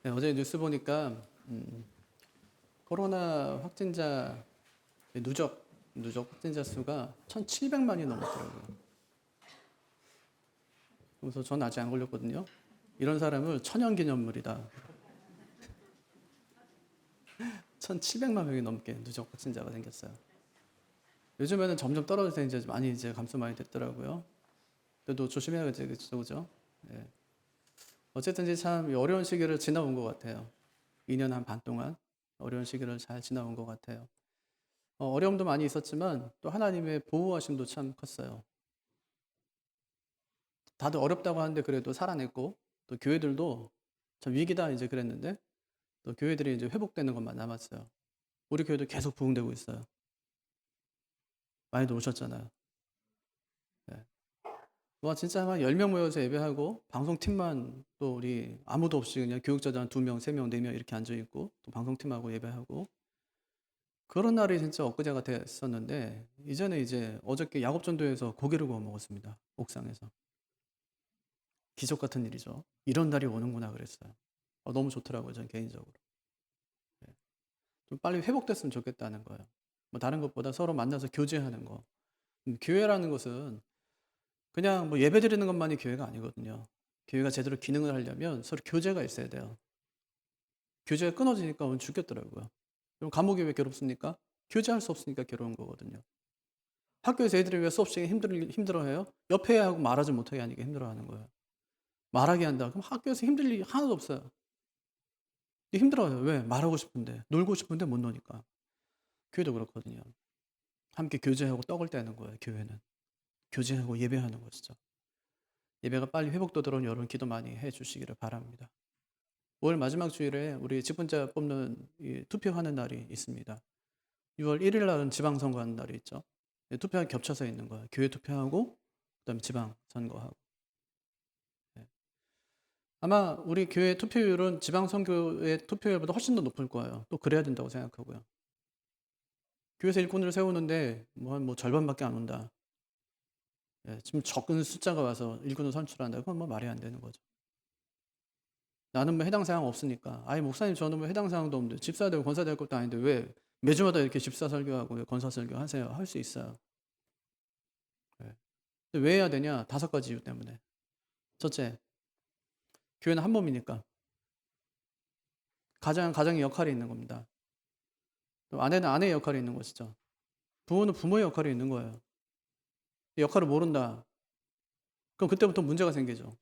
네, 어제 뉴스 보니까 코로나 확진자 누적 확진자 수가 1,700만이 넘었더라고요. 그래서 전 아직 안 걸렸거든요. 이런 사람을 천연기념물이다. 1,700만 명이 넘게 누적 확진자가 생겼어요. 요즘에는 점점 떨어져서 이제 많이 감소 많이 됐더라고요. 그래도 조심해야겠죠, 그죠? 예. 어쨌든 참 어려운 시기를 지나온 것 같아요. 2년 한 반 동안 어려운 시기를 잘 지나온 것 같아요. 어려움도 많이 있었지만 또 하나님의 보호하심도 참 컸어요. 다들 어렵다고 하는데 그래도 살아냈고 또 교회들도 참 위기다 이제 그랬는데 또 교회들이 이제 회복되는 것만 남았어요. 우리 교회도 계속 부흥되고 있어요. 많이들 오셨잖아요. 네. 와 진짜 한 10명 모여서 예배하고 방송팀만 또 우리 아무도 없이 그냥 교육자들 한 2명, 3명, 4명 이렇게 앉아있고 또 방송팀하고 예배하고 그런 날이 진짜 엊그제가 됐었는데 이제는 이제 어저께 야곱전도에서 고기를 구워 먹었습니다. 옥상에서. 기적 같은 일이죠. 이런 날이 오는구나 그랬어요. 너무 좋더라고요, 전 개인적으로. 네. 좀 빨리 회복됐으면 좋겠다는 거예요. 뭐 다른 것보다 서로 만나서 교제하는 거. 교회라는 것은 그냥 뭐 예배 드리는 것만이 교회가 아니거든요. 교회가 제대로 기능을 하려면 서로 교제가 있어야 돼요. 교제가 끊어지니까 오늘 죽겠더라고요. 그럼 감옥이 왜 괴롭습니까? 교제할 수 없으니까 괴로운 거거든요. 학교에서 애들이 왜 수업 시간에 힘들어해요? 옆에 하고 말하지 못하게 하니까 힘들어하는 거예요. 말하게 한다. 그럼 학교에서 힘들 일이 하나도 없어요. 힘들어요. 왜? 말하고 싶은데. 놀고 싶은데 못 노니까. 교회도 그렇거든요. 함께 교제하고 떡을 떼는 거예요, 교회는. 교제하고 예배하는 것이죠. 예배가 빨리 회복되도록 여러분 기도 많이 해 주시기를 바랍니다. 5월 마지막 주일에 우리 직분자 뽑는 투표하는 날이 있습니다. 6월 1일 날은 지방선거 하는 날이 있죠. 투표가 겹쳐서 있는 거예요. 교회 투표하고 그다음에 지방선거하고. 네. 아마 우리 교회 투표율은 지방선거의 투표율보다 훨씬 더 높을 거예요. 또 그래야 된다고 생각하고요. 교회에서 일꾼을 세우는데 뭐 절반밖에 안 온다. 예, 지금 적은 숫자가 와서 일꾼을 선출한다. 그건 뭐 말이 안 되는 거죠. 나는 뭐 해당 사항 없으니까. 아예 목사님 저는 뭐 해당 사항도 없는데 집사 되고 권사 될 것도 아닌데 왜 매주마다 이렇게 집사 설교하고 왜 권사 설교 하세요? 할 수 있어요. 예. 근데 왜 해야 되냐? 5가지 이유 때문에. 첫째, 교회는 한 몸이니까. 가장의 역할이 있는 겁니다. 또 아내는 아내의 역할이 있는 것이죠. 부모는 부모의 역할이 있는 거예요. 역할을 모른다. 그럼 그때부터 문제가 생기죠.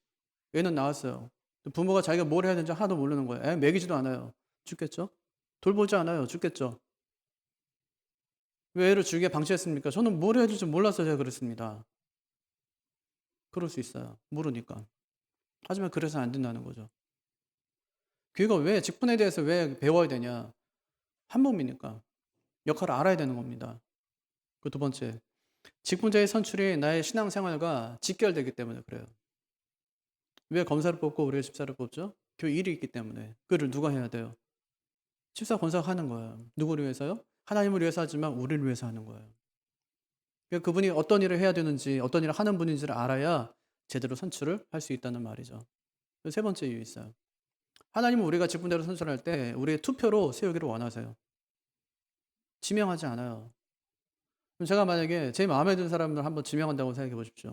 애는 낳았어요. 부모가 자기가 뭘 해야 되는지 하나도 모르는 거예요. 애 먹이지도 않아요. 죽겠죠? 돌보지 않아요. 죽겠죠? 왜 애를 죽게 방치했습니까? 저는 뭘 해야 될지 몰라서 제가 그랬습니다. 그럴 수 있어요. 모르니까. 하지만 그래서 안 된다는 거죠. 교회가 왜 직분에 대해서 왜 배워야 되냐? 한 몸이니까. 역할을 알아야 되는 겁니다. 그 두 번째, 직분자의 선출이 나의 신앙생활과 직결되기 때문에 그래요. 왜 검사를 뽑고 우리가 집사를 뽑죠? 교회 일이 있기 때문에. 그를 누가 해야 돼요? 집사 권사가 하는 거예요. 누구를 위해서요? 하나님을 위해서 하지만 우리를 위해서 하는 거예요. 그러니까 그분이 어떤 일을 해야 되는지 어떤 일을 하는 분인지를 알아야 제대로 선출을 할 수 있다는 말이죠. 세 번째 이유 있어요. 하나님은 우리가 직분대로 선출할 때 우리의 투표로 세우기를 원하세요. 지명하지 않아요. 그럼 제가 만약에 제 마음에 드는 사람을 한번 지명한다고 생각해 보십시오.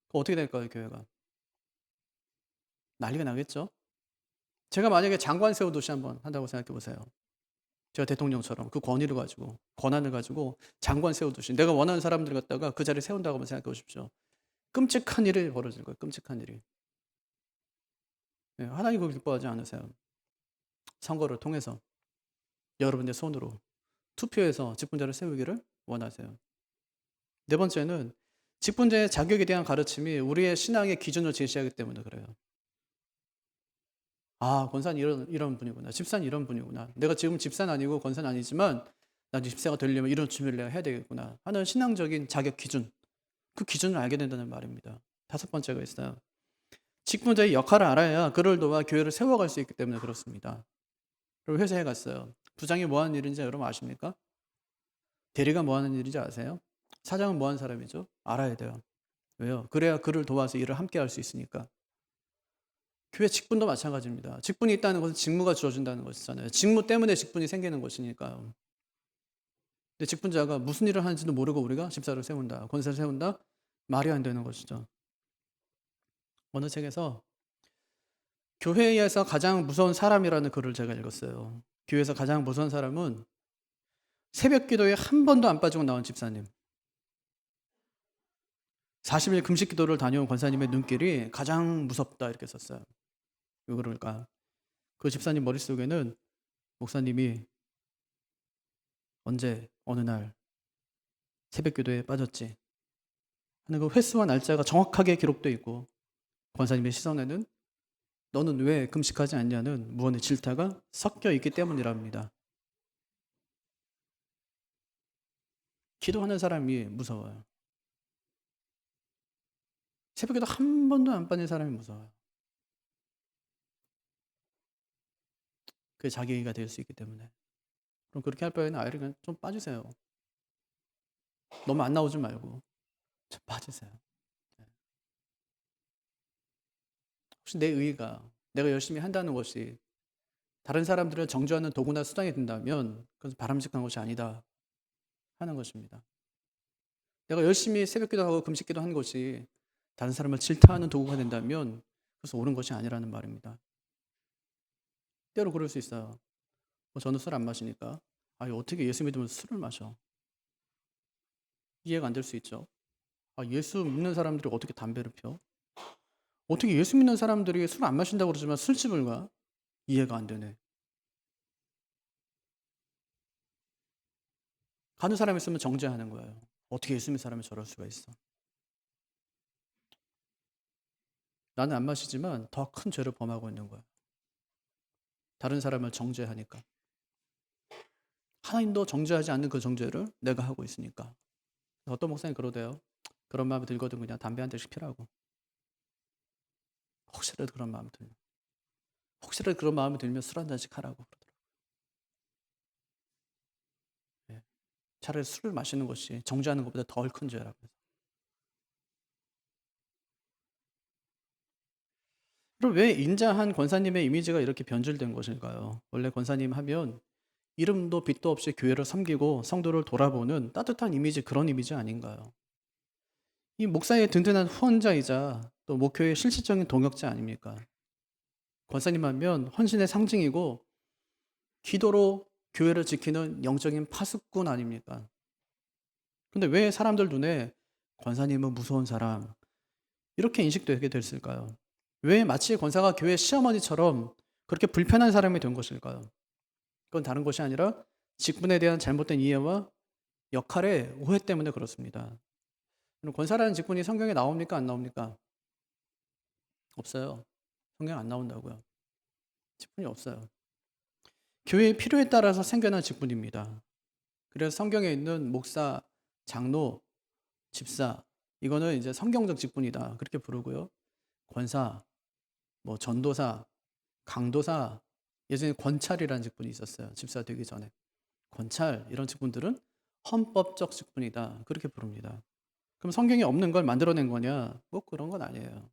그럼 어떻게 될까요, 교회가? 난리가 나겠죠? 제가 만약에 장관 세우듯이 한번 한다고 생각해 보세요. 제가 대통령처럼 그 권위를 가지고 권한을 가지고 장관 세우듯이 내가 원하는 사람들 갖다가 그 자리에 세운다고 한번 생각해 보십시오. 끔찍한 일이 벌어질 거예요. 끔찍한 일이. 네, 하나님 그걸 기뻐하지 않으세요. 선거를 통해서 여러분의 손으로 투표해서 직분자를 세우기를 원하세요. 네 번째는 직분자의 자격에 대한 가르침이 우리의 신앙의 기준을 제시하기 때문에 그래요. 아, 권사는 이런 분이구나. 집사는 이런 분이구나. 내가 지금 집사는 아니고 권사는 아니지만 난 집사가 되려면 이런 준비를 내가 해야 되겠구나 하는 신앙적인 자격 기준, 그 기준을 알게 된다는 말입니다. 5번째가 있어요. 직분자의 역할을 알아야 그를 도와 교회를 세워갈 수 있기 때문에 그렇습니다. 그리고 회사에 갔어요. 부장이 뭐 하는 일인지 여러분 아십니까? 대리가 뭐 하는 일인지 아세요? 사장은 뭐 하는 사람이죠? 알아야 돼요. 왜요? 그래야 그를 도와서 일을 함께 할 수 있으니까. 교회 직분도 마찬가지입니다. 직분이 있다는 것은 직무가 주어진다는 것이잖아요. 직무 때문에 직분이 생기는 것이니까요. 근데 직분자가 무슨 일을 하는지도 모르고 우리가 집사를 세운다, 권사를 세운다? 말이 안 되는 것이죠. 어느 책에서 교회에서 가장 무서운 사람이라는 글을 제가 읽었어요. 교회에서 가장 무서운 사람은 새벽 기도에 한 번도 안 빠지고 나온 집사님. 40일 금식 기도를 다녀온 권사님의 눈길이 가장 무섭다 이렇게 썼어요. 왜 그럴까? 그 집사님 머릿속에는 목사님이 언제 어느 날 새벽 기도에 빠졌지 하는 그 횟수와 날짜가 정확하게 기록되어 있고, 권사님의 시선에는 너는 왜 금식하지 않냐는 무언의 질타가 섞여 있기 때문이랍니다. 기도하는 사람이 무서워요. 새벽에도 한 번도 안 빠진 사람이 무서워요. 그게 자기가 될 수 있기 때문에. 그럼 그렇게 할 바에는 아이를 그냥 좀 빠지세요. 너무 안 나오지 말고 좀 빠지세요. 혹시 내 의의가 내가 열심히 한다는 것이 다른 사람들을 정죄하는 도구나 수단이 된다면 그것은 바람직한 것이 아니다 하는 것입니다. 내가 열심히 새벽기도 하고 금식기도 한 것이 다른 사람을 질타하는 도구가 된다면 그것은 옳은 것이 아니라는 말입니다. 때로 그럴 수 있어요. 저는 술 안 마시니까 어떻게 예수 믿으면 술을 마셔? 이해가 안 될 수 있죠. 예수 믿는 사람들이 어떻게 담배를 펴? 어떻게 예수 믿는 사람들이 술 안 마신다고 그러지만 술집을 가? 이해가 안 되네. 가는 사람이 있으면 정죄하는 거예요. 어떻게 예수 믿는 사람이 저럴 수가 있어? 나는 안 마시지만 더 큰 죄를 범하고 있는 거야. 다른 사람을 정죄하니까. 하나님도 정죄하지 않는 그 정죄를 내가 하고 있으니까. 어떤 목사님 그러대요. 그런 마음이 들거든 그냥 담배 한 대씩 피라고. 혹시라도 그런 마음이 들면. 혹시라도 그런 마음이 들면 술 한 잔씩 하라고 그러더라고요. 예. 차라리 술을 마시는 것이 정죄하는 것보다 덜 큰 죄라고 해서. 그럼 왜 인자한 권사님의 이미지가 이렇게 변질된 것일까요? 원래 권사님 하면 이름도 빛도 없이 교회를 섬기고 성도를 돌아보는 따뜻한 이미지, 그런 이미지 아닌가요? 이 목사의 든든한 후원자이자 또 목회의 실질적인 동역자 아닙니까? 권사님 하면 헌신의 상징이고 기도로 교회를 지키는 영적인 파수꾼 아닙니까? 근데 왜 사람들 눈에 권사님은 무서운 사람 이렇게 인식되게 됐을까요? 왜 마치 권사가 교회 시어머니처럼 그렇게 불편한 사람이 된 것일까요? 그건 다른 것이 아니라 직분에 대한 잘못된 이해와 역할의 오해 때문에 그렇습니다. 권사라는 직분이 성경에 나옵니까? 안 나옵니까? 없어요. 성경 안 나온다고요. 직분이 없어요. 교회의 필요에 따라서 생겨난 직분입니다. 그래서 성경에 있는 목사, 장로, 집사, 이거는 이제 성경적 직분이다 그렇게 부르고요. 권사, 전도사, 강도사, 예전에 권찰이라는 직분이 있었어요. 집사 되기 전에. 권찰 이런 직분들은 헌법적 직분이다 그렇게 부릅니다. 그럼 성경에 없는 걸 만들어낸 거냐? 그런 건 아니에요.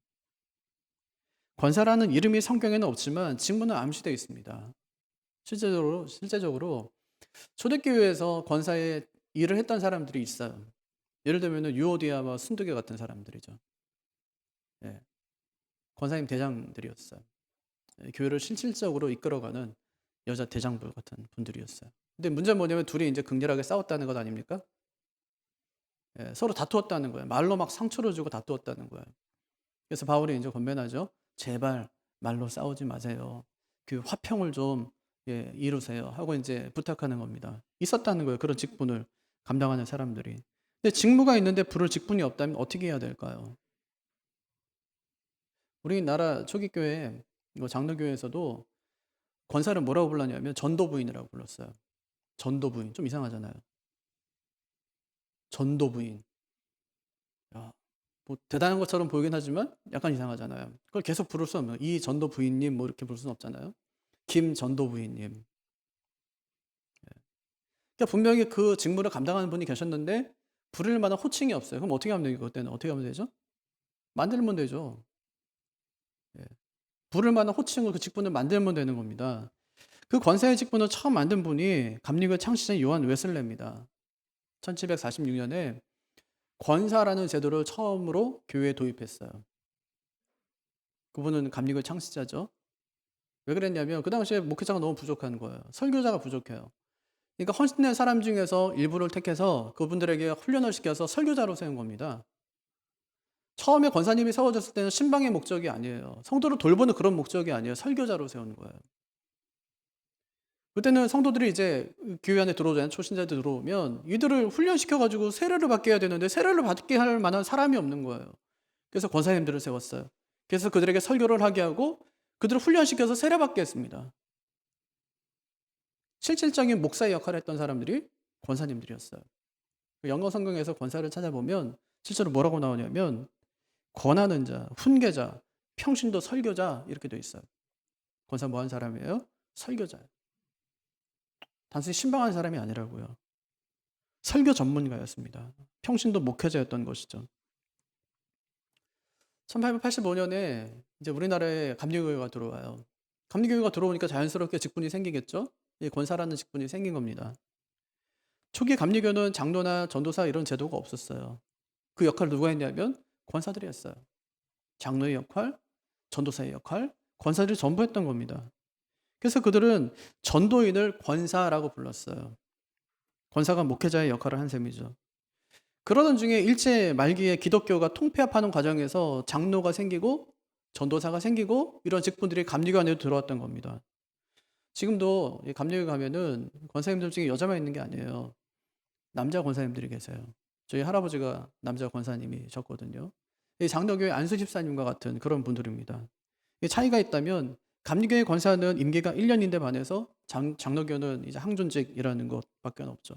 권사라는 이름이 성경에는 없지만 직분은 암시되어 있습니다. 실제적으로 초대교회에서 권사의 일을 했던 사람들이 있어요. 예를 들면 유오디아와 순두계 같은 사람들이죠. 예, 권사님 대장들이었어요. 교회를 실질적으로 이끌어가는 여자 대장부 같은 분들이었어요. 근데 문제는 뭐냐면 둘이 이제 극렬하게 싸웠다는 것 아닙니까? 서로 다투었다는 거예요. 말로 막 상처를 주고 다투었다는 거예요. 그래서 바울이 이제 권면하죠. 제발 말로 싸우지 마세요. 그 화평을 좀 이루세요 하고 이제 부탁하는 겁니다. 있었다는 거예요. 그런 직분을 감당하는 사람들이. 근데 직무가 있는데 부를 직분이 없다면 어떻게 해야 될까요? 우리나라 초기교회 장로교회에서도 권사를 뭐라고 불렀냐면 전도부인이라고 불렀어요. 전도부인. 좀 이상하잖아요. 전도부인. 야, 대단한 것처럼 보이긴 하지만 약간 이상하잖아요. 그걸 계속 부를 수 없는, 이 전도부인님 이렇게 부를 수는 없잖아요. 김 전도부인님. 그러니까 분명히 그 직무를 감당하는 분이 계셨는데 부를 만한 호칭이 없어요. 그럼 어떻게 하면 되죠? 그때는 어떻게 하면 되죠? 만들면 되죠. 예. 부를 만한 호칭을 그 직분을 만들면 되는 겁니다. 그 권사의 직분을 처음 만든 분이 감리교의 창시자인 요한 웨슬레입니다. 1746년에 권사라는 제도를 처음으로 교회에 도입했어요. 그분은 감리교의 창시자죠. 왜 그랬냐면 그 당시에 목회자가 너무 부족한 거예요. 설교자가 부족해요. 그러니까 헌신된 사람 중에서 일부를 택해서 그분들에게 훈련을 시켜서 설교자로 세운 겁니다. 처음에 권사님이 세워졌을 때는 신방의 목적이 아니에요. 성도를 돌보는 그런 목적이 아니에요. 설교자로 세우는 거예요. 그때는 성도들이 이제 교회 안에 들어오잖아요. 초신자들 들어오면 이들을 훈련시켜가지고 세례를 받게 해야 되는데 세례를 받게 할 만한 사람이 없는 거예요. 그래서 권사님들을 세웠어요. 그래서 그들에게 설교를 하게 하고 그들을 훈련시켜서 세례받게 했습니다. 실질적인 목사의 역할을 했던 사람들이 권사님들이었어요. 영어 성경에서 권사를 찾아보면 실제로 뭐라고 나오냐면 권하는 자, 훈계자, 평신도 설교자 이렇게 돼 있어요. 권사 뭐 하는 사람이에요? 설교자예요. 단순히 신방하는 사람이 아니라고요. 설교 전문가였습니다. 평신도 목회자였던 것이죠. 1885년에 이제 우리나라에 감리교회가 들어와요. 감리교회가 들어오니까 자연스럽게 직분이 생기겠죠? 이 권사라는 직분이 생긴 겁니다. 초기 감리교는 장로나 전도사 이런 제도가 없었어요. 그 역할을 누가 했냐면 권사들이 했어요. 장로의 역할, 전도사의 역할, 권사들이 전부 했던 겁니다. 그래서 그들은 전도인을 권사라고 불렀어요. 권사가 목회자의 역할을 한 셈이죠. 그러던 중에 일제 말기에 기독교가 통폐합하는 과정에서 장로가 생기고 전도사가 생기고 이런 직분들이 감리교 안에 들어왔던 겁니다. 지금도 감리교에 가면은 권사님들 중에 여자만 있는 게 아니에요. 남자 권사님들이 계세요. 저희 할아버지가 남자 권사님이셨거든요. 장로교회 안수 집사님과 같은 그런 분들입니다. 차이가 있다면 감리교회 권사는 임기가 1년인데 반해서 장로교는 이제 항존직이라는 것밖에 없죠.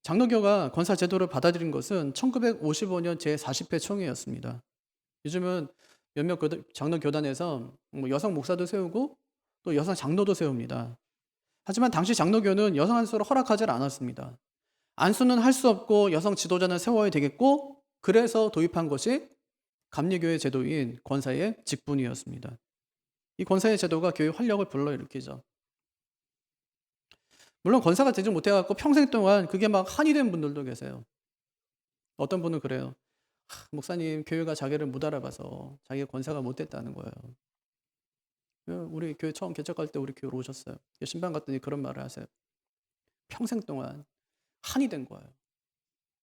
장로교가 권사 제도를 받아들인 것은 1955년 제40회 총회였습니다. 요즘은 몇몇 장로교단에서 여성 목사도 세우고 또 여성 장로도 세웁니다. 하지만 당시 장로교는 여성 안수를 허락하지 않았습니다. 안수는 할 수 없고 여성 지도자는 세워야 되겠고 그래서 도입한 것이 감리교회 제도인 권사의 직분이었습니다. 이 권사의 제도가 교회 활력을 불러일으키죠. 물론 권사가 되지 못해갖고 평생 동안 그게 막 한이 된 분들도 계세요. 어떤 분은 그래요. 목사님 교회가 자기를 못 알아봐서 자기가 권사가 못 됐다는 거예요. 우리 교회 처음 개척할 때 우리 교회로 오셨어요. 신방 갔더니 그런 말을 하세요. 평생 동안 한이 된 거예요.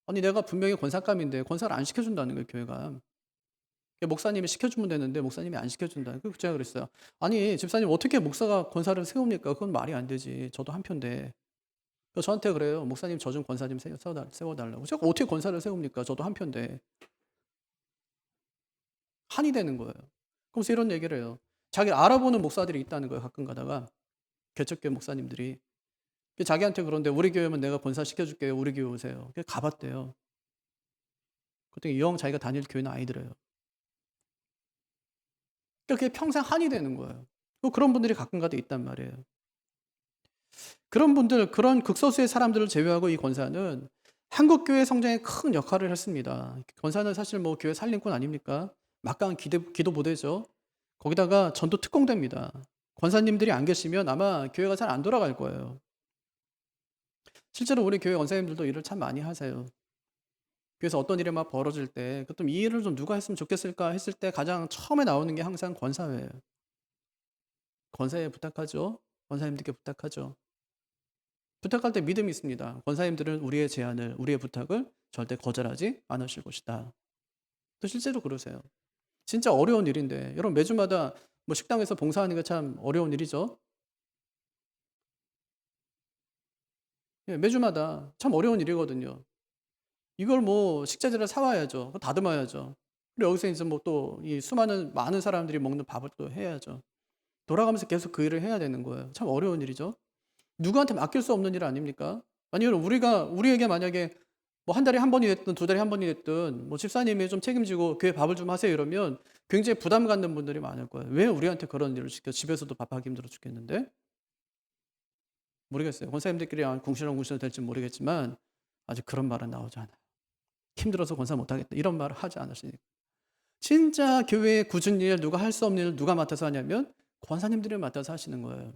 아니 내가 분명히 권사감인데 권사를 안 시켜준다는 거예요 교회가. 목사님이 시켜주면 되는데 목사님이 안 시켜준다. 그 제가 그랬어요. 아니 집사님 어떻게 목사가 권사를 세웁니까? 그건 말이 안 되지. 저도 한편인데. 저한테 그래요. 목사님 저 좀 권사 좀 세워달라고. 제가 어떻게 권사를 세웁니까? 저도 한편인데. 한이 되는 거예요. 그래서 이런 얘기를 해요. 자기를 알아보는 목사들이 있다는 거예요. 가끔 가다가. 개척교회 목사님들이. 자기한테 그런데 우리 교회면 내가 권사 시켜줄게요. 우리 교회 오세요. 그래서 가봤대요. 그랬더니 영 자기가 다닐 교회는 아니더래요. 그게 평생 한이 되는 거예요. 그런 분들이 가끔가다 있단 말이에요. 그런 분들, 그런 극소수의 사람들을 제외하고 이 권사는 한국교회 성장에 큰 역할을 했습니다. 권사는 사실 뭐 교회 살림꾼 아닙니까? 막강한 기도 부대죠. 거기다가 전도 특공대입니다. 권사님들이 안 계시면 아마 교회가 잘 안 돌아갈 거예요. 실제로 우리 교회 권사님들도 일을 참 많이 하세요. 그래서 어떤 일이 막 벌어질 때, 그럼 이 일을 좀 누가 했으면 좋겠을까 했을 때 가장 처음에 나오는 게 항상 권사회예요. 권사에 부탁하죠. 권사님들께 부탁하죠. 부탁할 때 믿음이 있습니다. 권사님들은 우리의 제안을, 우리의 부탁을 절대 거절하지 않으실 것이다. 또 실제로 그러세요. 진짜 어려운 일인데, 여러분 매주마다 뭐 식당에서 봉사하는 게 참 어려운 일이죠. 예, 매주마다 참 어려운 일이거든요. 이걸 뭐 식자재를 사와야죠. 다듬어야죠. 그리고 여기서 이제 뭐 또 이 수많은 많은 사람들이 먹는 밥을 또 해야죠. 돌아가면서 계속 그 일을 해야 되는 거예요. 참 어려운 일이죠. 누구한테 맡길 수 없는 일 아닙니까? 아니면 우리에게 만약에 뭐 한 달에 한 번이 됐든 두 달에 한 번이 됐든 뭐 집사님이 좀 책임지고 교회 밥을 좀 하세요 이러면 굉장히 부담 갖는 분들이 많을 거예요. 왜 우리한테 그런 일을 시켜? 집에서도 밥하기 힘들어 죽겠는데? 모르겠어요. 권사님들끼리 궁시렁궁시렁 될지 모르겠지만 아직 그런 말은 나오지 않아요. 힘들어서 권사 못하겠다 이런 말을 하지 않으시니까. 진짜 교회의 굳은 일, 누가 할 수 없는 일 누가 맡아서 하냐면 권사님들이 맡아서 하시는 거예요.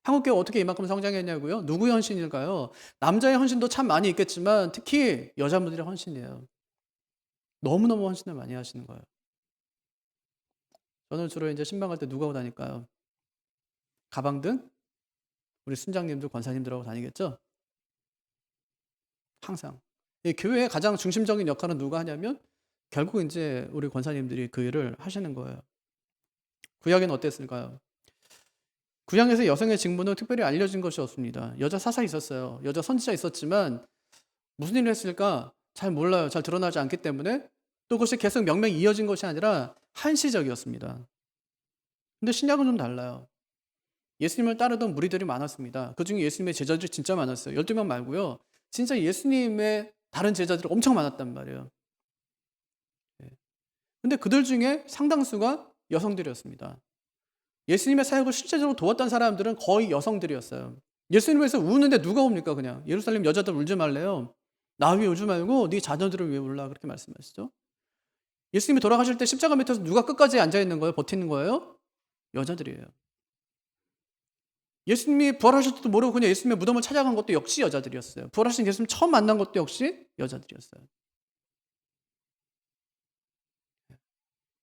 한국교회 어떻게 이만큼 성장했냐고요? 누구의 헌신일까요? 남자의 헌신도 참 많이 있겠지만 특히 여자분들의 헌신이에요. 너무너무 헌신을 많이 하시는 거예요. 저는 주로 이제 신방 갈 때 누가 하고 다닐까요? 가방등? 우리 순장님들, 권사님들하고 다니겠죠? 항상. 이 교회의 가장 중심적인 역할은 누가 하냐면 결국 이제 우리 권사님들이 그 일을 하시는 거예요. 구약에는 어땠을까요? 구약에서 여성의 직무는 특별히 알려진 것이 없습니다. 여자 사사 있었어요. 여자 선지자 있었지만 무슨 일을 했을까? 잘 몰라요. 잘 드러나지 않기 때문에 또 그것이 계속 명명이 이어진 것이 아니라 한시적이었습니다. 근데 신약은 좀 달라요. 예수님을 따르던 무리들이 많았습니다. 그중에 예수님의 제자들이 진짜 많았어요. 12명 말고요. 진짜 예수님의 다른 제자들이 엄청 많았단 말이에요. 근데 그들 중에 상당수가 여성들이었습니다. 예수님의 사역을 실제적으로 도왔던 사람들은 거의 여성들이었어요. 예수님 위해서 우는데 누가 옵니까 그냥. 예루살렘 여자들 울지 말래요. 나 위해 울지 말고 네 자녀들을 위해 울라 그렇게 말씀하시죠. 예수님이 돌아가실 때 십자가 밑에서 누가 끝까지 앉아있는 거예요? 버티는 거예요? 여자들이에요. 예수님이 부활하실 때도 모르고 그냥 예수님의 무덤을 찾아간 것도 역시 여자들이었어요. 부활하신 예수님 처음 만난 것도 역시 여자들이었어요.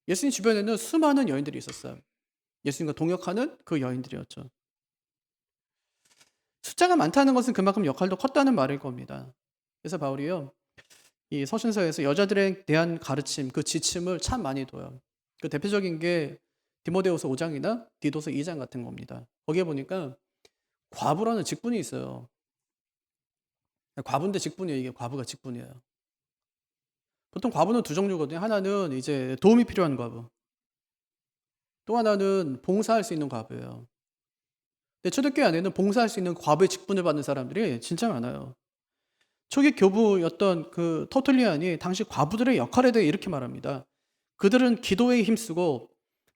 예수님 주변에는 수많은 여인들이 있었어요. 예수님과 동역하는 그 여인들이었죠. 숫자가 많다는 것은 그만큼 역할도 컸다는 말일 겁니다. 그래서 바울이요, 이 서신서에서 여자들에 대한 가르침, 그 지침을 참 많이 둬요. 그 대표적인 게 디모데후서 5장이나 디도서 2장 같은 겁니다. 거기에 보니까 과부라는 직분이 있어요. 과부인데 직분이에요. 이게 과부가 직분이에요. 보통 과부는 두 종류거든요. 하나는 이제 도움이 필요한 과부. 또 하나는 봉사할 수 있는 과부예요. 근데 초대교회 안에는 봉사할 수 있는 과부의 직분을 받는 사람들이 진짜 많아요. 초기 교부였던 그 터툴리안이 당시 과부들의 역할에 대해 이렇게 말합니다. 그들은 기도에 힘쓰고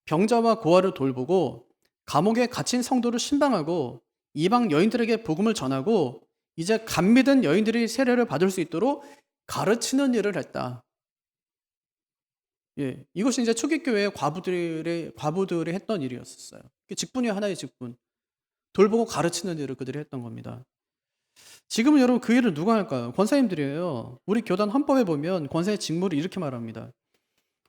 병자와 고아를 돌보고 감옥에 갇힌 성도를 신방하고 이방 여인들에게 복음을 전하고 이제 감미된 여인들이 세례를 받을 수 있도록 가르치는 일을 했다. 예, 이것이 이제 초기 교회의 과부들이 했던 일이었어요. 직분이 하나의 직분. 돌보고 가르치는 일을 그들이 했던 겁니다. 지금은 여러분 그 일을 누가 할까요? 권사님들이에요. 우리 교단 헌법에 보면 권사의 직무를 이렇게 말합니다.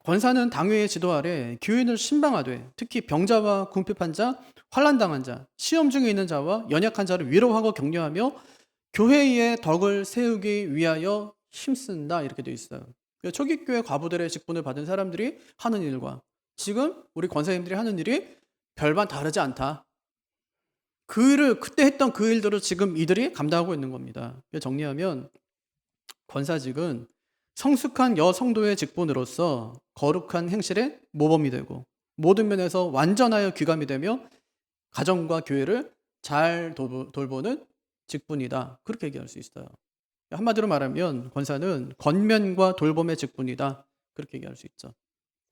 권사는 당회의 지도 아래 교인을 신방하되 특히 병자와 궁핍한 자, 환난당한 자, 시험 중에 있는 자와 연약한 자를 위로하고 격려하며 교회의 덕을 세우기 위하여 힘쓴다 이렇게 되어 있어요. 초기 교회 과부들의 직분을 받은 사람들이 하는 일과 지금 우리 권사님들이 하는 일이 별반 다르지 않다. 그 일을 그때 했던 그 일들을 지금 이들이 감당하고 있는 겁니다. 정리하면 권사직은 성숙한 여성도의 직분으로서 거룩한 행실의 모범이 되고 모든 면에서 완전하여 귀감이 되며 가정과 교회를 잘 돌보는 직분이다. 그렇게 얘기할 수 있어요. 한마디로 말하면 권사는 권면과 돌봄의 직분이다. 그렇게 얘기할 수 있죠.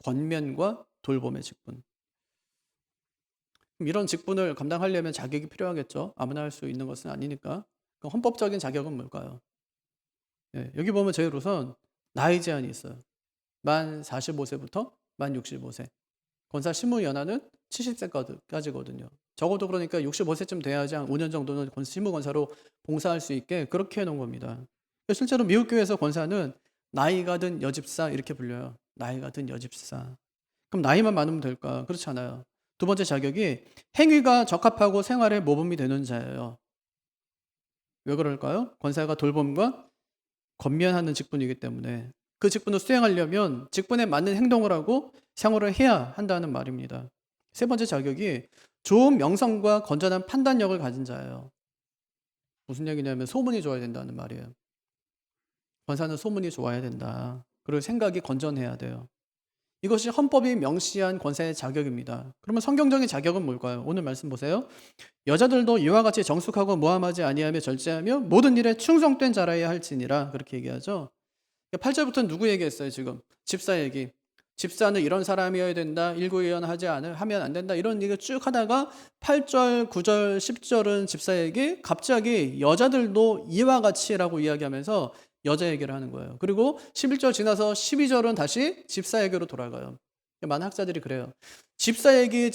권면과 돌봄의 직분. 이런 직분을 감당하려면 자격이 필요하겠죠. 아무나 할 수 있는 것은 아니니까. 그럼 헌법적인 자격은 뭘까요? 네, 여기 보면 제일 우선 나이 제한이 있어요. 만 45세부터 만 65세. 권사 신무 연하는 70세까지거든요. 적어도 그러니까 65세쯤 돼야지 한 5년 정도는 신무 권사로 봉사할 수 있게 그렇게 해놓은 겁니다. 실제로 미국 교회에서 권사는 나이가 든 여집사 이렇게 불려요. 나이가 든 여집사. 그럼 나이만 많으면 될까? 그렇지 않아요. 두 번째 자격이 행위가 적합하고 생활에 모범이 되는 자예요. 왜 그럴까요? 권사가 돌봄과 권면하는 직분이기 때문에 그 직분을 수행하려면 직분에 맞는 행동을 하고 생활을 해야 한다는 말입니다. 세 번째 자격이 좋은 명성과 건전한 판단력을 가진 자예요. 무슨 얘기냐면 소문이 좋아야 된다는 말이에요. 권사는 소문이 좋아야 된다. 그리고 생각이 건전해야 돼요. 이것이 헌법이 명시한 권사의 자격입니다. 그러면 성경적인 자격은 뭘까요? 오늘 말씀 보세요. 여자들도 이와 같이 정숙하고 모함하지 아니하며 절제하며 모든 일에 충성된 자라야 할지니라 그렇게 얘기하죠. 8절부터는 누구 얘기했어요 지금? 집사 얘기. 집사는 이런 사람이어야 된다. 일구의연하지 하면 안 된다. 이런 얘기를 쭉 하다가 8절, 9절, 10절은 집사 얘기. 갑자기 여자들도 이와 같이라고 이야기하면서 여자에게를 하는 거예요. 그리고 11절 지나서 12절은 다시 집사에게로 돌아가요. 많은 학자들이 그래요. 집사에게,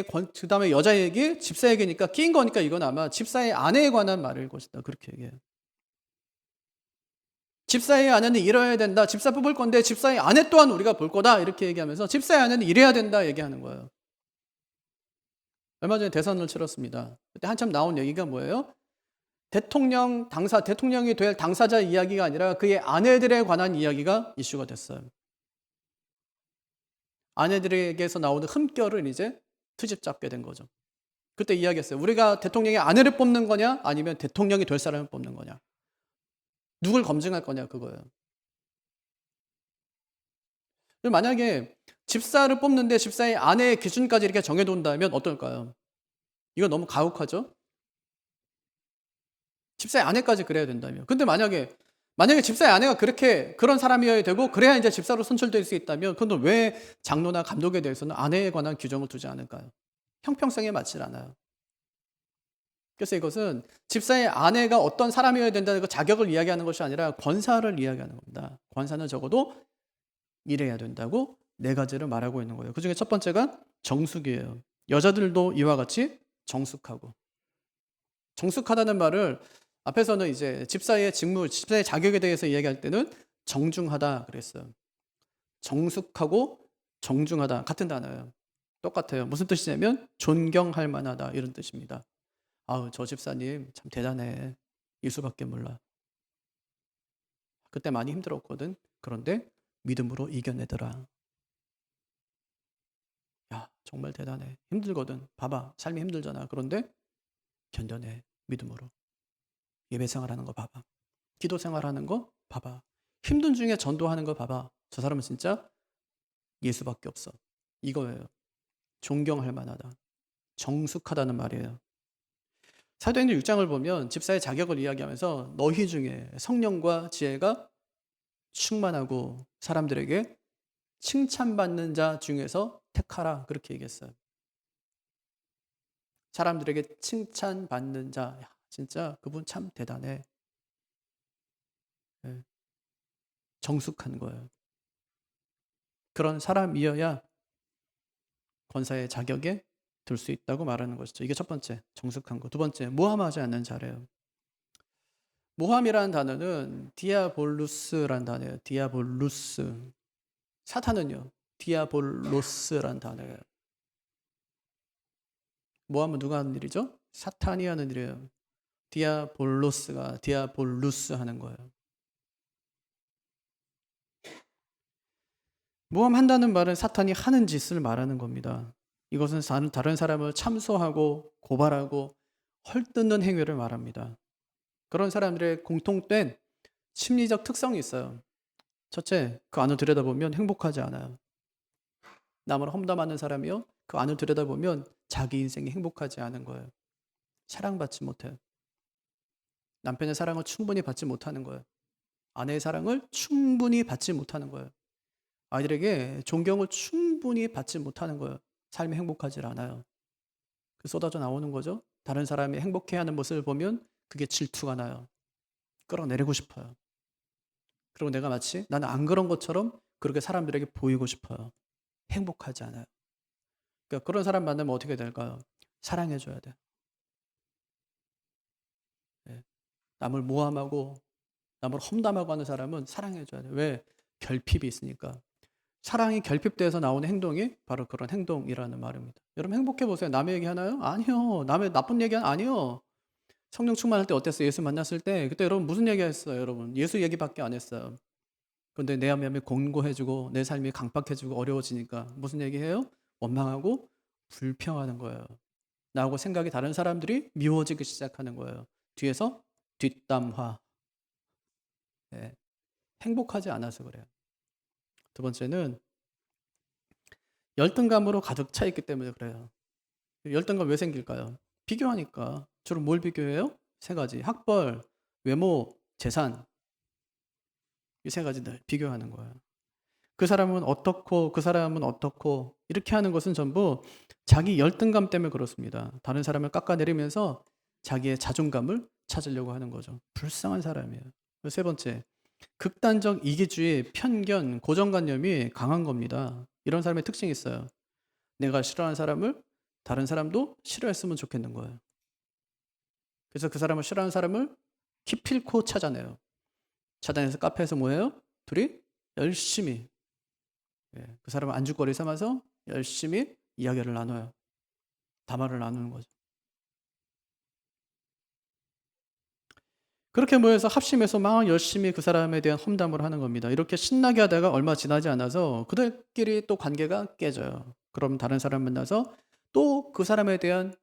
그 다음에 여자에게, 집사에게니까 끼인 거니까 이건 아마 집사의 아내에 관한 말일 것이다. 그렇게 얘기해요. 집사의 아내는 일해야 된다. 집사 뽑을 건데 집사의 아내 또한 우리가 볼 거다. 이렇게 얘기하면서 집사의 아내는 일해야 된다 얘기하는 거예요. 얼마 전에 대선을 치렀습니다. 그때 한참 나온 얘기가 뭐예요? 대통령이 될 당사자 이야기가 아니라 그의 아내들에 관한 이야기가 이슈가 됐어요. 아내들에게서 나오는 흠결을 이제 트집 잡게 된 거죠. 그때 이야기했어요. 우리가 대통령의 아내를 뽑는 거냐 아니면 대통령이 될 사람을 뽑는 거냐. 누굴 검증할 거냐 그거예요. 만약에 집사를 뽑는데 집사의 아내의 기준까지 이렇게 정해둔다면 어떨까요? 이거 너무 가혹하죠? 집사의 아내까지 그래야 된다면. 근데 만약에 집사의 아내가 그런 사람이어야 되고 그래야 이제 집사로 선출될 수 있다면 그건 왜 장로나 감독에 대해서는 아내에 관한 규정을 두지 않을까요? 형평성에 맞지 않아요. 그래서 이것은 집사의 아내가 어떤 사람이어야 된다는 그 자격을 이야기하는 것이 아니라 권사를 이야기하는 겁니다. 권사는 적어도 이래야 된다고 네 가지를 말하고 있는 거예요. 그중에 첫 번째가 정숙이에요. 여자들도 이와 같이 정숙하고. 정숙하다는 말을 앞에서는 이제 집사의 직무, 집사의 자격에 대해서 이야기할 때는 정중하다 그랬어요. 정숙하고 정중하다 같은 단어예요. 똑같아요. 무슨 뜻이냐면 존경할 만하다 이런 뜻입니다. 아우 저 집사님 참 대단해. 이수밖에 몰라. 그때 많이 힘들었거든. 그런데 믿음으로 이겨내더라. 야 정말 대단해. 힘들거든. 봐봐 삶이 힘들잖아. 그런데 견뎌내 믿음으로. 예배 생활하는 거 봐봐. 기도 생활하는 거 봐봐. 힘든 중에 전도하는 거 봐봐. 저 사람은 진짜 예수밖에 없어. 이거예요. 존경할 만하다. 정숙하다는 말이에요. 사도행전 6장을 보면 집사의 자격을 이야기하면서 너희 중에 성령과 지혜가 충만하고 사람들에게 칭찬받는 자 중에서 택하라 그렇게 얘기했어요. 사람들에게 칭찬받는 자 진짜 그분 참 대단해. 정숙한 거예요. 그런 사람이어야 권사의 자격에 들 수 있다고 말하는 것이죠. 이게 첫 번째, 정숙한 거. 두 번째, 모함하지 않는 자래요. 모함이라는 단어는 디아볼루스라는 단어예요. 디아볼루스. 사탄은요, 디아볼로스라는 단어예요. 모함은 누가 하는 일이죠? 사탄이 하는 일이에요. 디아볼로스가 디아볼루스 하는 거예요. 모함한다는 말은 사탄이 하는 짓을 말하는 겁니다. 이것은 다른 사람을 참소하고 고발하고 헐뜯는 행위를 말합니다. 그런 사람들의 공통된 심리적 특성이 있어요. 첫째, 그 안을 들여다보면 행복하지 않아요. 남을 험담하는 사람이요. 그 안을 들여다보면 자기 인생이 행복하지 않은 거예요. 사랑받지 못해요. 남편의 사랑을 충분히 받지 못하는 거예요. 아내의 사랑을 충분히 받지 못하는 거예요. 아이들에게 존경을 충분히 받지 못하는 거예요. 삶이 행복하지 않아요. 그 쏟아져 나오는 거죠. 다른 사람이 행복해하는 모습을 보면 그게 질투가 나요. 끌어내리고 싶어요. 그리고 내가 마치 나는 안 그런 것처럼 그렇게 사람들에게 보이고 싶어요. 행복하지 않아요. 그러니까 그런 사람 만나면 어떻게 될까요? 사랑해줘야 돼. 네. 남을 모함하고 남을 험담하고 하는 사람은 사랑해줘야 돼. 왜? 결핍이 있으니까. 사랑이 결핍돼서 나오는 행동이 바로 그런 행동이라는 말입니다. 여러분 행복해 보세요. 남의 얘기 하나요? 아니요. 남의 나쁜 얘기 아니요. 성령 충만할 때 어땠어요? 예수 만났을 때 그때 여러분 무슨 얘기 했어요? 여러분 예수 얘기밖에 안 했어요. 그런데 내 마음이 공고해지고 내 삶이 강박해지고 어려워지니까 무슨 얘기해요? 원망하고 불평하는 거예요. 나하고 생각이 다른 사람들이 미워지기 시작하는 거예요. 뒤에서 뒷담화. 네. 행복하지 않아서 그래요. 두 번째는 열등감으로 가득 차 있기 때문에 그래요. 열등감 왜 생길까요? 비교하니까. 주로 뭘 비교해요? 세 가지. 학벌, 외모, 재산. 이 세 가지 늘 비교하는 거예요. 그 사람은 어떻고 그 사람은 어떻고 이렇게 하는 것은 전부 자기 열등감 때문에 그렇습니다. 다른 사람을 깎아내리면서 자기의 자존감을 찾으려고 하는 거죠. 불쌍한 사람이에요. 세 번째, 극단적 이기주의, 편견, 고정관념이 강한 겁니다. 이런 사람의 특징이 있어요. 내가 싫어하는 사람을 다른 사람도 싫어했으면 좋겠는 거예요. 그래서 그 사람을 싫어하는 사람을 기필코 찾아내요. 찾아내서 카페에서 뭐 해요? 둘이 열심히 그 사람을 안주거리 삼아서 열심히 이야기를 나눠요. 담화를 나누는 거죠. 그렇게 모여서 합심해서 막 열심히 그 사람에 대한 험담을 하는 겁니다. 이렇게 신나게 하다가 얼마 지나지 않아서 그들끼리 또 관계가 깨져요. 그럼 다른 사람 만나서 또 그 사람에 대한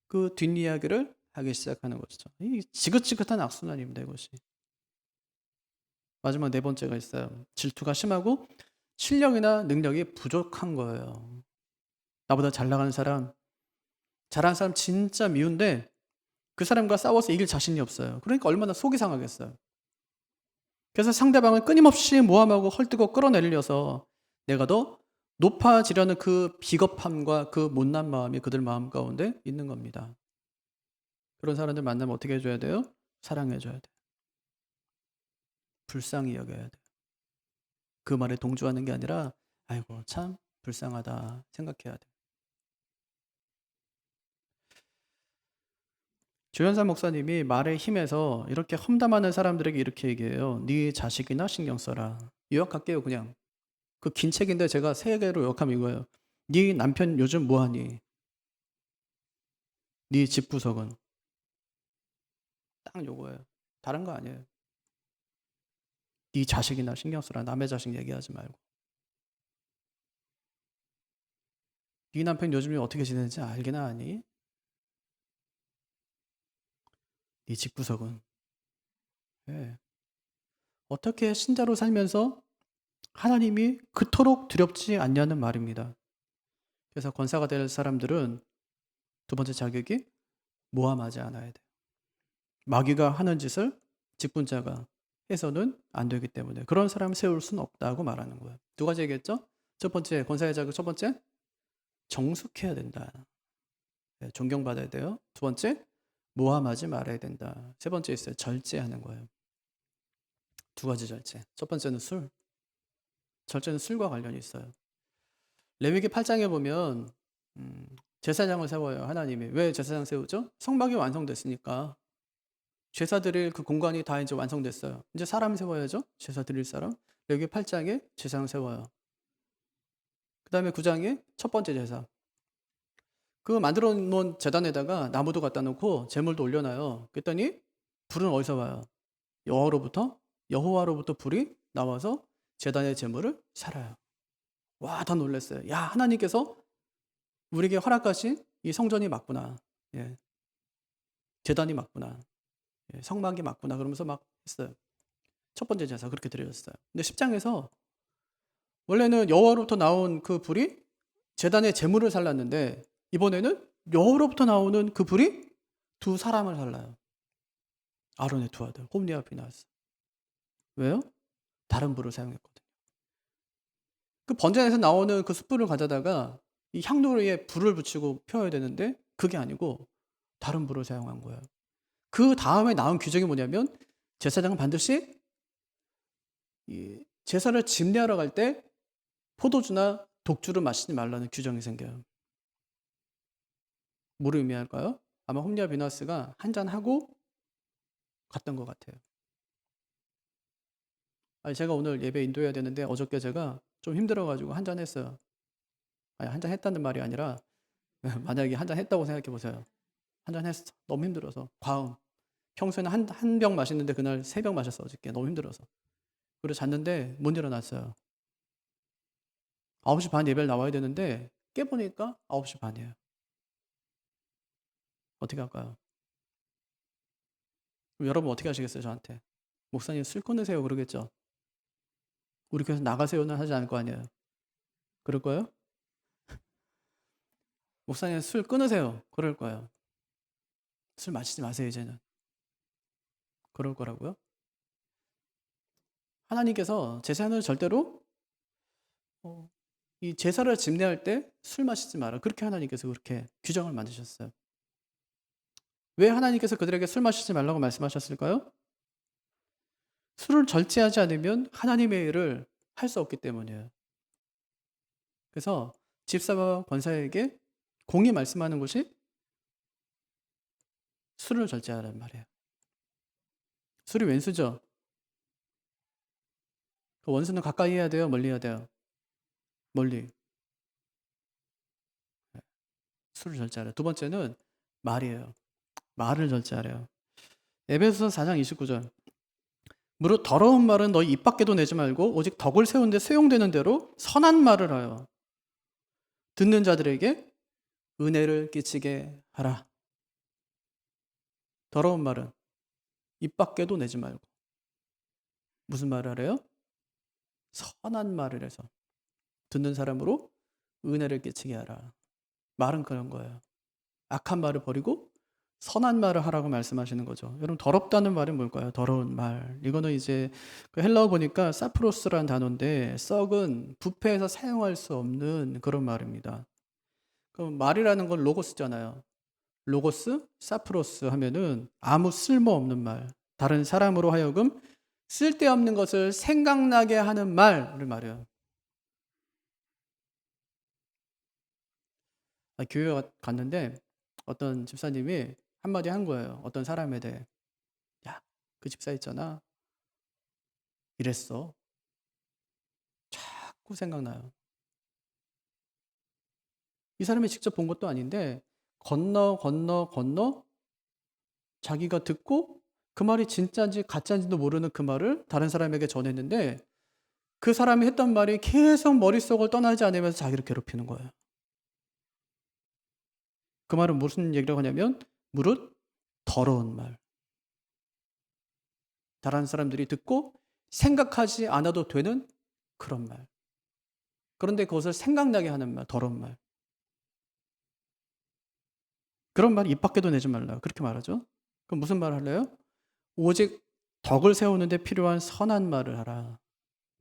그 뒷이야기를 하기 시작하는 것이죠. 이 지긋지긋한 악순환입니다, 이것이. 마지막 네 번째가 있어요. 질투가 심하고 실력이나 능력이 부족한 거예요. 나보다 잘 나가는 사람, 잘하는 사람 진짜 미운데 그 사람과 싸워서 이길 자신이 없어요. 그러니까 얼마나 속이 상하겠어요. 그래서 상대방을 끊임없이 모함하고 헐뜯고 끌어내리려서 내가 더 높아지려는 그 비겁함과 그 못난 마음이 그들 마음 가운데 있는 겁니다. 그런 사람들 만나면 어떻게 해줘야 돼요? 사랑해줘야 돼요. 불쌍히 여겨야 돼요. 그 말에 동조하는 게 아니라 아이고 참 불쌍하다 생각해야 돼요. 조현산 목사님이 말의 힘에서 이렇게 험담하는 사람들에게 이렇게 얘기해요. 네 자식이나 신경 써라. 요약할게요 그냥. 그 긴 책인데 제가 세 개로 요약하면 이거예요. 네 남편 요즘 뭐하니? 네 집구석은? 딱 요거예요. 다른 거 아니에요. 네 자식이나 신경 써라. 남의 자식 얘기하지 말고. 네 남편 요즘에 어떻게 지내는지 알기나 하니? 네 집구석은? 예. 어떻게 신자로 살면서 하나님이 그토록 두렵지 않냐는 말입니다. 그래서 권사가 될 사람들은 두 번째 자격이 모함하지 않아야 돼요. 마귀가 하는 짓을 직분자가 해서는 안 되기 때문에 그런 사람 세울 수는 없다고 말하는 거예요. 두 가지 얘기했죠? 첫 번째, 권사의 자격 첫 번째, 정숙해야 된다. 네, 존경받아야 돼요. 두 번째, 모함하지 말아야 된다. 세 번째 있어요. 절제하는 거예요. 두 가지 절제. 첫 번째는 술. 절제는 술과 관련이 있어요. 레위기 8장에 보면 제사장을 세워요. 하나님이. 왜 제사장 세우죠? 성막이 완성됐으니까. 제사 드릴 그 공간이 다 이제 완성됐어요. 이제 사람 세워야죠. 제사 드릴 사람. 레위기 8장에 제사장 세워요. 그 다음에 9장에 첫 번째 제사. 그 만들어 놓은 제단에다가 나무도 갖다 놓고 제물도 올려놔요. 그랬더니 불은 어디서 와요? 여호와로부터 불이 나와서 제단의 제물을 살아요. 와, 다 놀랐어요. 야, 하나님께서 우리에게 허락하신 이 성전이 맞구나. 예, 제단이 맞구나. 예, 성막이 맞구나. 그러면서 막 했어요. 첫 번째 제사 그렇게 드려졌어요. 근데 10장에서 원래는 여호와로부터 나온 그 불이 제단의 제물을 살랐는데 이번에는 여호와로부터 나오는 그 불이 두 사람을 살라요. 아론의 두 아들 홈리와 비나스. 왜요? 다른 불을 사용했거든요. 그 번제에서 나오는 그 숯불을 가져다가 이 향로에 불을 붙이고 펴야 되는데 그게 아니고 다른 불을 사용한 거예요. 그 다음에 나온 규정이 뭐냐면 제사장은 반드시 이 제사를 집례하러 갈 때 포도주나 독주를 마시지 말라는 규정이 생겨요. 뭐를 의미할까요? 아마 홈리와 비나스가 한잔하고 갔던 것 같아요. 아니, 제가 오늘 예배 인도해야 되는데 어저께 제가 좀 힘들어가지고 한잔했어요. 아니, 한잔했다는 말이 아니라 만약에 한잔했다고 생각해 보세요. 한잔했어. 너무 힘들어서. 과음. 평소에는 한 병 마시는데 그날 3병 마셨어. 어저께. 너무 힘들어서. 그리고 잤는데 못 일어났어요. 9시 반 예배를 나와야 되는데 깨보니까 9시 반이에요. 어떻게 할까요? 그럼 여러분 어떻게 하시겠어요, 저한테? 목사님 술 끊으세요 그러겠죠? 우리 교회에서 나가세요는 하지 않을 거 아니에요. 그럴 거예요? 목사님 술 끊으세요. 그럴 거예요. 술 마시지 마세요 이제는. 그럴 거라고요? 하나님께서 제사를 절대로 이 제사를 집례할 때 술 마시지 마라. 그렇게 하나님께서 그렇게 규정을 만드셨어요. 왜 하나님께서 그들에게 술 마시지 말라고 말씀하셨을까요? 술을 절제하지 않으면 하나님의 일을 할 수 없기 때문이에요. 그래서 집사와 권사에게 공이 말씀하는 것이 술을 절제하라는 말이에요. 술이 왼수죠. 그 원수는 가까이 해야 돼요? 멀리 해야 돼요? 멀리. 술을 절제하라. 두 번째는 말이에요. 말을 절제하래요. 에베소서 4장 29절. 무릇 더러운 말은 너희 입 밖에도 내지 말고 오직 덕을 세운 데 수용되는 대로 선한 말을 하여 듣는 자들에게 은혜를 끼치게 하라. 더러운 말은 입 밖에도 내지 말고. 무슨 말을 하래요? 선한 말을 해서 듣는 사람으로 은혜를 끼치게 하라. 말은 그런 거예요. 악한 말을 버리고 선한 말을 하라고 말씀하시는 거죠. 여러분, 더럽다는 말은 뭘까요? 더러운 말. 이거는 이제 그 헬라어 보니까 사프로스라는 단어인데, 썩은 부패해서 사용할 수 없는 그런 말입니다. 그럼 말이라는 건 로고스잖아요. 로고스, 사프로스 하면은 아무 쓸모없는 말. 다른 사람으로 하여금 쓸데없는 것을 생각나게 하는 말을 말해요. 교회 갔는데 어떤 집사님이 한마디 한 거예요. 어떤 사람에 대해. 야, 그 집사 있잖아. 이랬어. 자꾸 생각나요. 이 사람이 직접 본 것도 아닌데 건너 자기가 듣고 그 말이 진짜인지 가짜인지도 모르는 그 말을 다른 사람에게 전했는데 그 사람이 했던 말이 계속 머릿속을 떠나지 않으면서 자기를 괴롭히는 거예요. 그 말은 무슨 얘기라고 하냐면 무릇 더러운 말. 다른 사람들이 듣고 생각하지 않아도 되는 그런 말. 그런데 그것을 생각나게 하는 말, 더러운 말. 그런 말 입 밖에도 내지 말라. 그렇게 말하죠. 그럼 무슨 말을 할래요? 오직 덕을 세우는데 필요한 선한 말을 하라.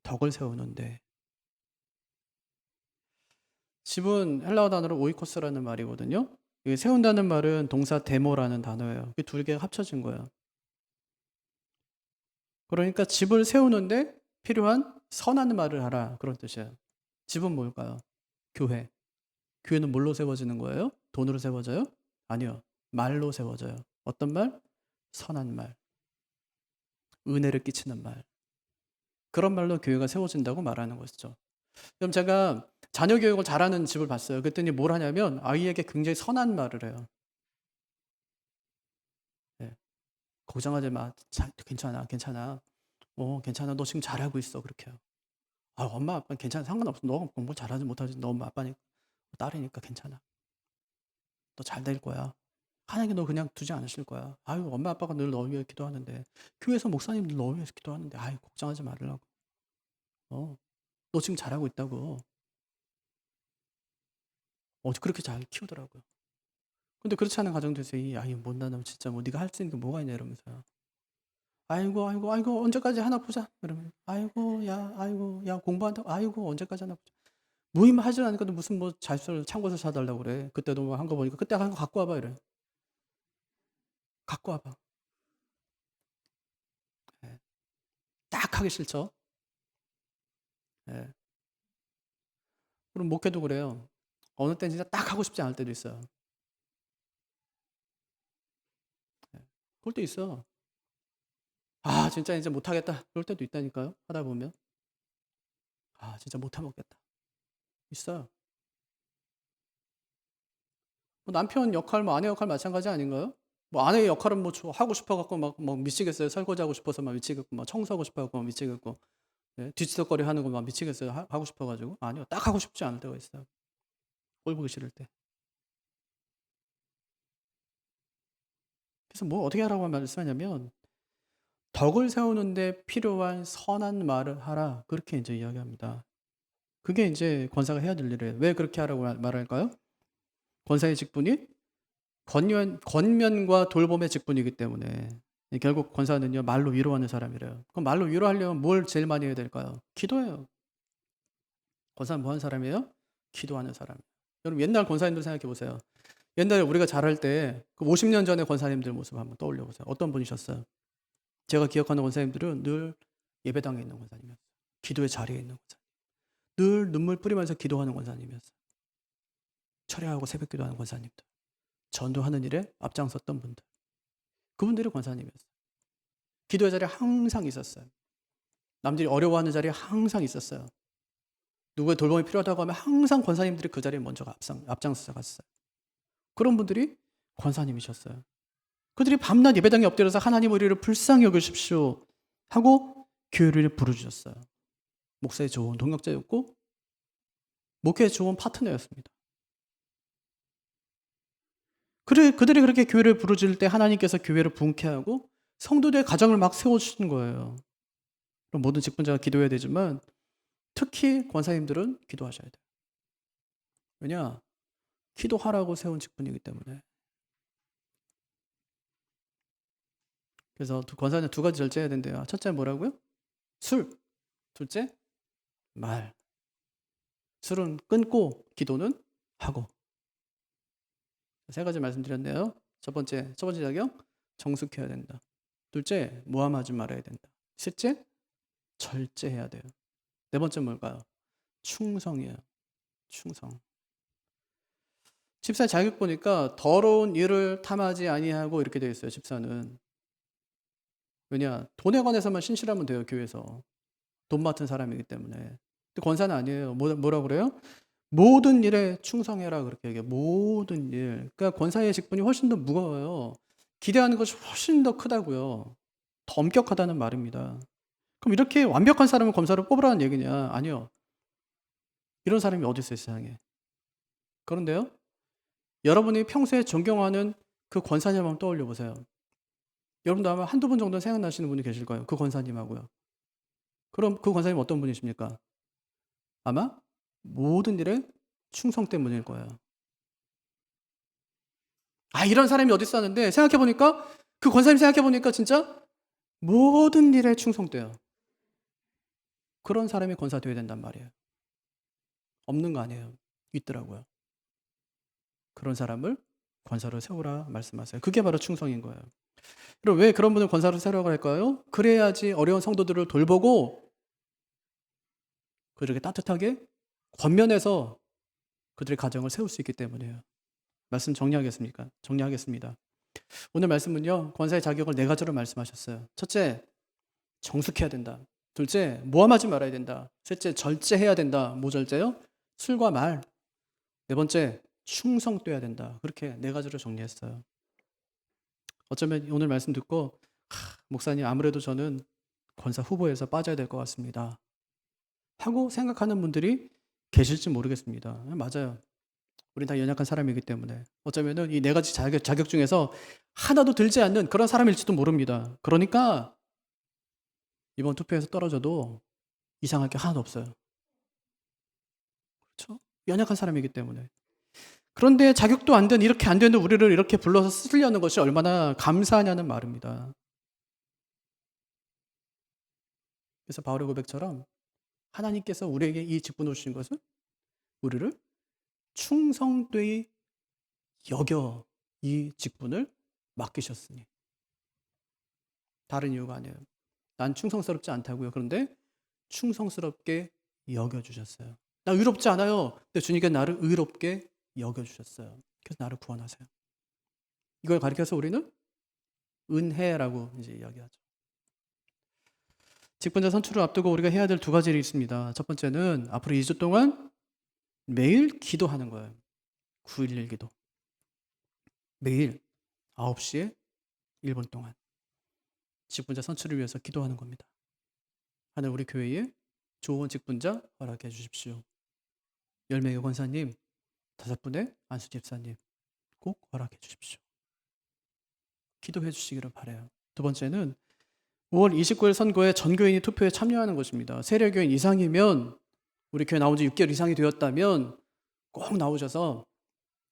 덕을 세우는데. 집은 헬라어 단어로 오이코스라는 말이거든요. 이 세운다는 말은 동사 데모라는 단어예요. 그 두 개가 합쳐진 거예요. 그러니까 집을 세우는데 필요한 선한 말을 하라. 그런 뜻이에요. 집은 뭘까요? 교회. 교회는 뭘로 세워지는 거예요? 돈으로 세워져요? 아니요. 말로 세워져요. 어떤 말? 선한 말. 은혜를 끼치는 말. 그런 말로 교회가 세워진다고 말하는 것이죠. 그럼 제가 자녀 교육을 잘하는 집을 봤어요. 그랬더니 뭘 하냐면 아이에게 굉장히 선한 말을 해요. 네. 걱정하지 마. 괜찮아, 괜찮아. 괜찮아. 너 지금 잘하고 있어. 그렇게 해요. 엄마, 아빠 괜찮아. 상관없어. 너 공부 잘하지 못하지. 너 엄마, 아빠니까. 딸이니까 괜찮아. 너 잘 될 거야. 하나님께 너 그냥 두지 않으실 거야. 아유, 엄마, 아빠가 늘 너 위해 기도하는데. 교회에서 목사님 늘 너 위해서 기도하는데. 아유, 걱정하지 말으라고. 너 지금 잘하고 있다고. 그렇게 잘 키우더라고요. 근데 그렇지 않은 가정도 있어요. 이 아이 못난 놈 진짜 뭐 네가 할 수 있는 게 뭐가 있냐 이러면서. 아이고 아이고 아이고 언제까지 하나 보자. 그러면 아이고 야 공부한다고 아이고 언제까지 하나 보자. 모임 하지 않으니까 무슨 뭐 잘술 참고서 사달라고 그래. 그때도 뭐 한 거 보니까 그때 한 거 갖고 와봐 이래. 갖고 와봐. 예. 딱 하기 싫죠. 예. 그럼 목회도 그래요. 어느 땐 진짜 딱 하고 싶지 않을 때도 있어요. 예. 그럴 때 있어. 진짜 이제 못하겠다. 그럴 때도 있다니까요. 하다 보면. 진짜 못하겠다. 있어요. 뭐 남편 역할, 뭐 아내 역할 마찬가지 아닌가요? 뭐 아내의 역할은 뭐 하고 싶어갖고 막 미치겠어요. 설거지하고 싶어서 막 미치겠고, 막 청소하고 싶어갖고 막 미치겠고, 예? 뒤치덕거리 하는 거 막 미치겠어요. 하고 싶어가지고. 아니요. 딱 하고 싶지 않을 때가 있어요. 꼴 보기 싫을 때. 그래서 뭐 어떻게 하라고 말씀하냐면, 덕을 세우는데 필요한 선한 말을 하라. 그렇게 이제 이야기합니다. 그게 이제 권사가 해야 될 일이에요. 왜 그렇게 하라고 말할까요? 권사의 직분이 권면과 돌봄의 직분이기 때문에 결국 권사는요 말로 위로하는 사람이래요. 그럼 말로 위로하려면 뭘 제일 많이 해야 될까요? 기도해요. 권사는 뭐 하는 사람이에요? 기도하는 사람. 여러분 옛날 권사님들 생각해 보세요. 옛날에 우리가 잘할 때 그 50년 전의 권사님들 모습 한번 떠올려 보세요. 어떤 분이셨어요? 제가 기억하는 권사님들은 늘 예배당에 있는 권사님이었어요. 기도의 자리에 있는 권사님. 늘 눈물 뿌리면서 기도하는 권사님이었어요. 철야하고 새벽 기도하는 권사님들. 전도하는 일에 앞장섰던 분들. 그분들이 권사님이었어요. 기도의 자리에 항상 있었어요. 남들이 어려워하는 자리에 항상 있었어요. 누구의 돌봄이 필요하다고 하면 항상 권사님들이 그 자리에 먼저 앞장서서 갔어요. 그런 분들이 권사님이셨어요. 그들이 밤낮 예배당에 엎드려서 하나님 우리를 불쌍히 여기십시오 하고 교회를 부르주셨어요. 목사의 좋은 동역자였고 목회의 좋은 파트너였습니다. 그들이 그렇게 교회를 부르줄 때 하나님께서 교회를 부흥케 하고 성도들의 가정을 막 세워주시는 거예요. 그럼 모든 직분자가 기도해야 되지만 특히 권사님들은 기도하셔야 돼요. 왜냐? 기도하라고 세운 직분이기 때문에. 그래서 권사님 두 가지 절제해야 된대요. 첫째 뭐라고요? 술. 둘째 말. 술은 끊고 기도는 하고. 세 가지 말씀드렸네요. 첫 번째 자격 정숙해야 된다. 둘째 모함하지 말아야 된다. 셋째 절제해야 돼요. 네 번째 뭘까요? 충성이에요. 충성. 집사 자격 보니까 더러운 일을 탐하지 아니하고 이렇게 되어 있어요. 집사는. 왜냐? 돈에 관해서만 신실하면 돼요. 교회에서. 돈 맡은 사람이기 때문에. 근데 권사는 아니에요. 뭐라고 그래요? 모든 일에 충성해라 그렇게 얘기해요. 모든 일. 그러니까 권사의 직분이 훨씬 더 무거워요. 기대하는 것이 훨씬 더 크다고요. 더 엄격하다는 말입니다. 그럼 이렇게 완벽한 사람을 권사로 뽑으라는 얘기냐? 아니요. 이런 사람이 어디 있어요, 세상에. 그런데요. 여러분이 평소에 존경하는 그 권사님 한번 떠올려 보세요. 여러분도 아마 한두 분 정도 생각나시는 분이 계실 거예요. 그 권사님하고요. 그럼 그 권사님 어떤 분이십니까? 아마 모든 일에 충성 때문일 거예요. 이런 사람이 어디 있었는데 생각해보니까 그 권사님 생각해보니까 진짜 모든 일에 충성돼요. 그런 사람이 권사 되어야 된단 말이에요. 없는 거 아니에요. 있더라고요. 그런 사람을 권사로 세우라 말씀하세요. 그게 바로 충성인 거예요. 그럼 왜 그런 분을 권사로 세우라고 할까요? 그래야지 어려운 성도들을 돌보고 그들에게 따뜻하게 권면해서 그들의 가정을 세울 수 있기 때문이에요. 말씀 정리하겠습니다. 오늘 말씀은요. 권사의 자격을 네 가지로 말씀하셨어요. 첫째, 정숙해야 된다. 둘째, 모함하지 말아야 된다. 셋째, 절제해야 된다. 뭐 절제요? 술과 말. 네 번째, 충성돼야 된다. 그렇게 네 가지로 정리했어요. 어쩌면 오늘 말씀 듣고 목사님 아무래도 저는 권사 후보에서 빠져야 될 것 같습니다. 하고 생각하는 분들이 계실지 모르겠습니다. 맞아요. 우린 다 연약한 사람이기 때문에 어쩌면은 이 네 가지 자격 중에서 하나도 들지 않는 그런 사람일지도 모릅니다. 그러니까 이번 투표에서 떨어져도 이상할 게 하나도 없어요. 그렇죠? 연약한 사람이기 때문에. 그런데 자격도 안 된 이렇게 안 되는 우리를 이렇게 불러서 쓰려는 것이 얼마나 감사하냐는 말입니다. 그래서 바울의 고백처럼 하나님께서 우리에게 이 직분을 주신 것은 우리를 충성되이 여겨 이 직분을 맡기셨으니. 다른 이유가 아니에요. 난 충성스럽지 않다고요. 그런데 충성스럽게 여겨주셨어요. 나 의롭지 않아요. 근데 주님께 나를 의롭게 여겨주셨어요. 그래서 나를 구원하세요. 이걸 가리켜서 우리는 은혜라고 이제 이야기하죠. 직분자 선출을 앞두고 우리가 해야 될 두 가지 일이 있습니다. 첫 번째는 앞으로 2주 동안 매일 기도하는 거예요. 9.11 기도. 매일 9시에 1분 동안 직분자 선출을 위해서 기도하는 겁니다. 하늘 우리 교회에 좋은 직분자 허락해 주십시오. 10명의 권사님, 5분의 안수 집사님 꼭 허락해 주십시오. 기도해 주시기를 바라요. 두 번째는 5월 29일 선거에 전교인이 투표에 참여하는 것입니다. 세례교인 이상이면 우리 교회 나온 지 6개월 이상이 되었다면 꼭 나오셔서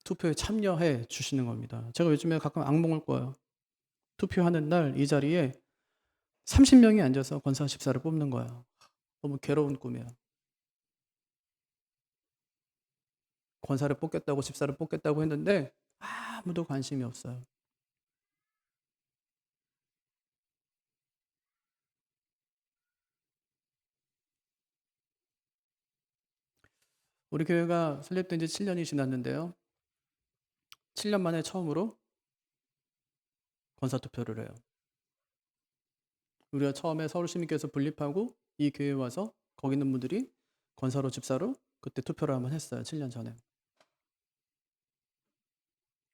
투표에 참여해 주시는 겁니다. 제가 요즘에 가끔 악몽을 꿔요. 투표하는 날 이 자리에 30명이 앉아서 권사 집사를 뽑는 거예요. 너무 괴로운 꿈이에요. 권사를 뽑겠다고 집사를 뽑겠다고 했는데 아무도 관심이 없어요. 우리 교회가 설립된 지 7년이 지났는데요. 7년 만에 처음으로 권사 투표를 해요. 우리가 처음에 서울시민교회에서 분립하고 이 교회에 와서 거기 있는 분들이 권사로 집사로 그때 투표를 한번 했어요. 7년 전에.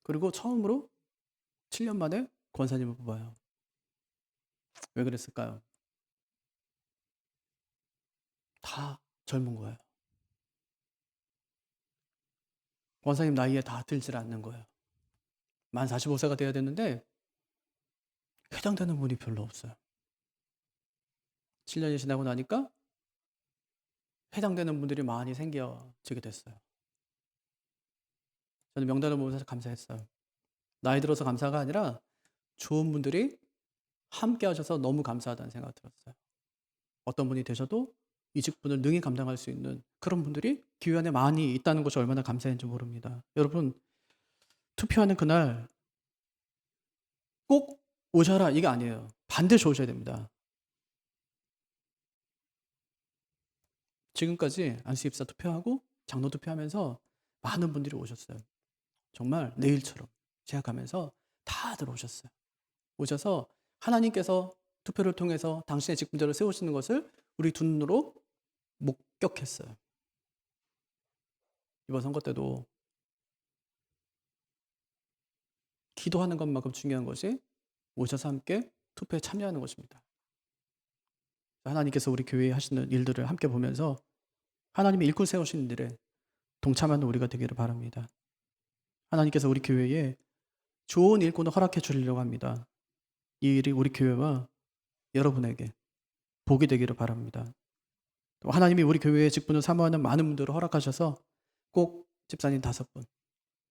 그리고 처음으로 7년 만에 권사님을 뽑아요. 왜 그랬을까요? 다 젊은 거예요. 권사님 나이에 다 들질 않는 거예요. 만 45세가 돼야 되는데 해당되는 분이 별로 없어요. 7년이 지나고 나니까 해당되는 분들이 많이 생겨지게 됐어요. 저는 명단을 보면서 감사했어요. 나이 들어서 감사가 아니라 좋은 분들이 함께 하셔서 너무 감사하다는 생각이 들었어요. 어떤 분이 되셔도 이 직분을 능히 감당할 수 있는 그런 분들이 교회 안에 많이 있다는 것이 얼마나 감사한지 모릅니다. 여러분, 투표하는 그날 꼭 오셔라 이게 아니에요. 반드시 오셔야 됩니다. 지금까지 안수 입사 투표하고 장로 투표하면서 많은 분들이 오셨어요. 정말 내일처럼 생각하면서 다들 오셨어요. 오셔서 하나님께서 투표를 통해서 당신의 직분자를 세우시는 것을 우리 두 눈으로 목격했어요. 이번 선거 때도 기도하는 것만큼 중요한 것이 오셔서 함께 투표에 참여하는 것입니다. 하나님께서 우리 교회에 하시는 일들을 함께 보면서 하나님이 일꾼 세우시는 일에 동참하는 우리가 되기를 바랍니다. 하나님께서 우리 교회에 좋은 일꾼을 허락해 주려고 합니다. 이 일이 우리 교회와 여러분에게 복이 되기를 바랍니다. 또 하나님이 우리 교회의 직분을 사모하는 많은 분들을 허락하셔서 꼭 집사님 5분,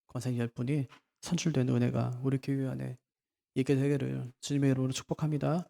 권사님 10분이 선출되는 은혜가 우리 교회 안에 있게 되기를 주님의 이름으로 축복합니다.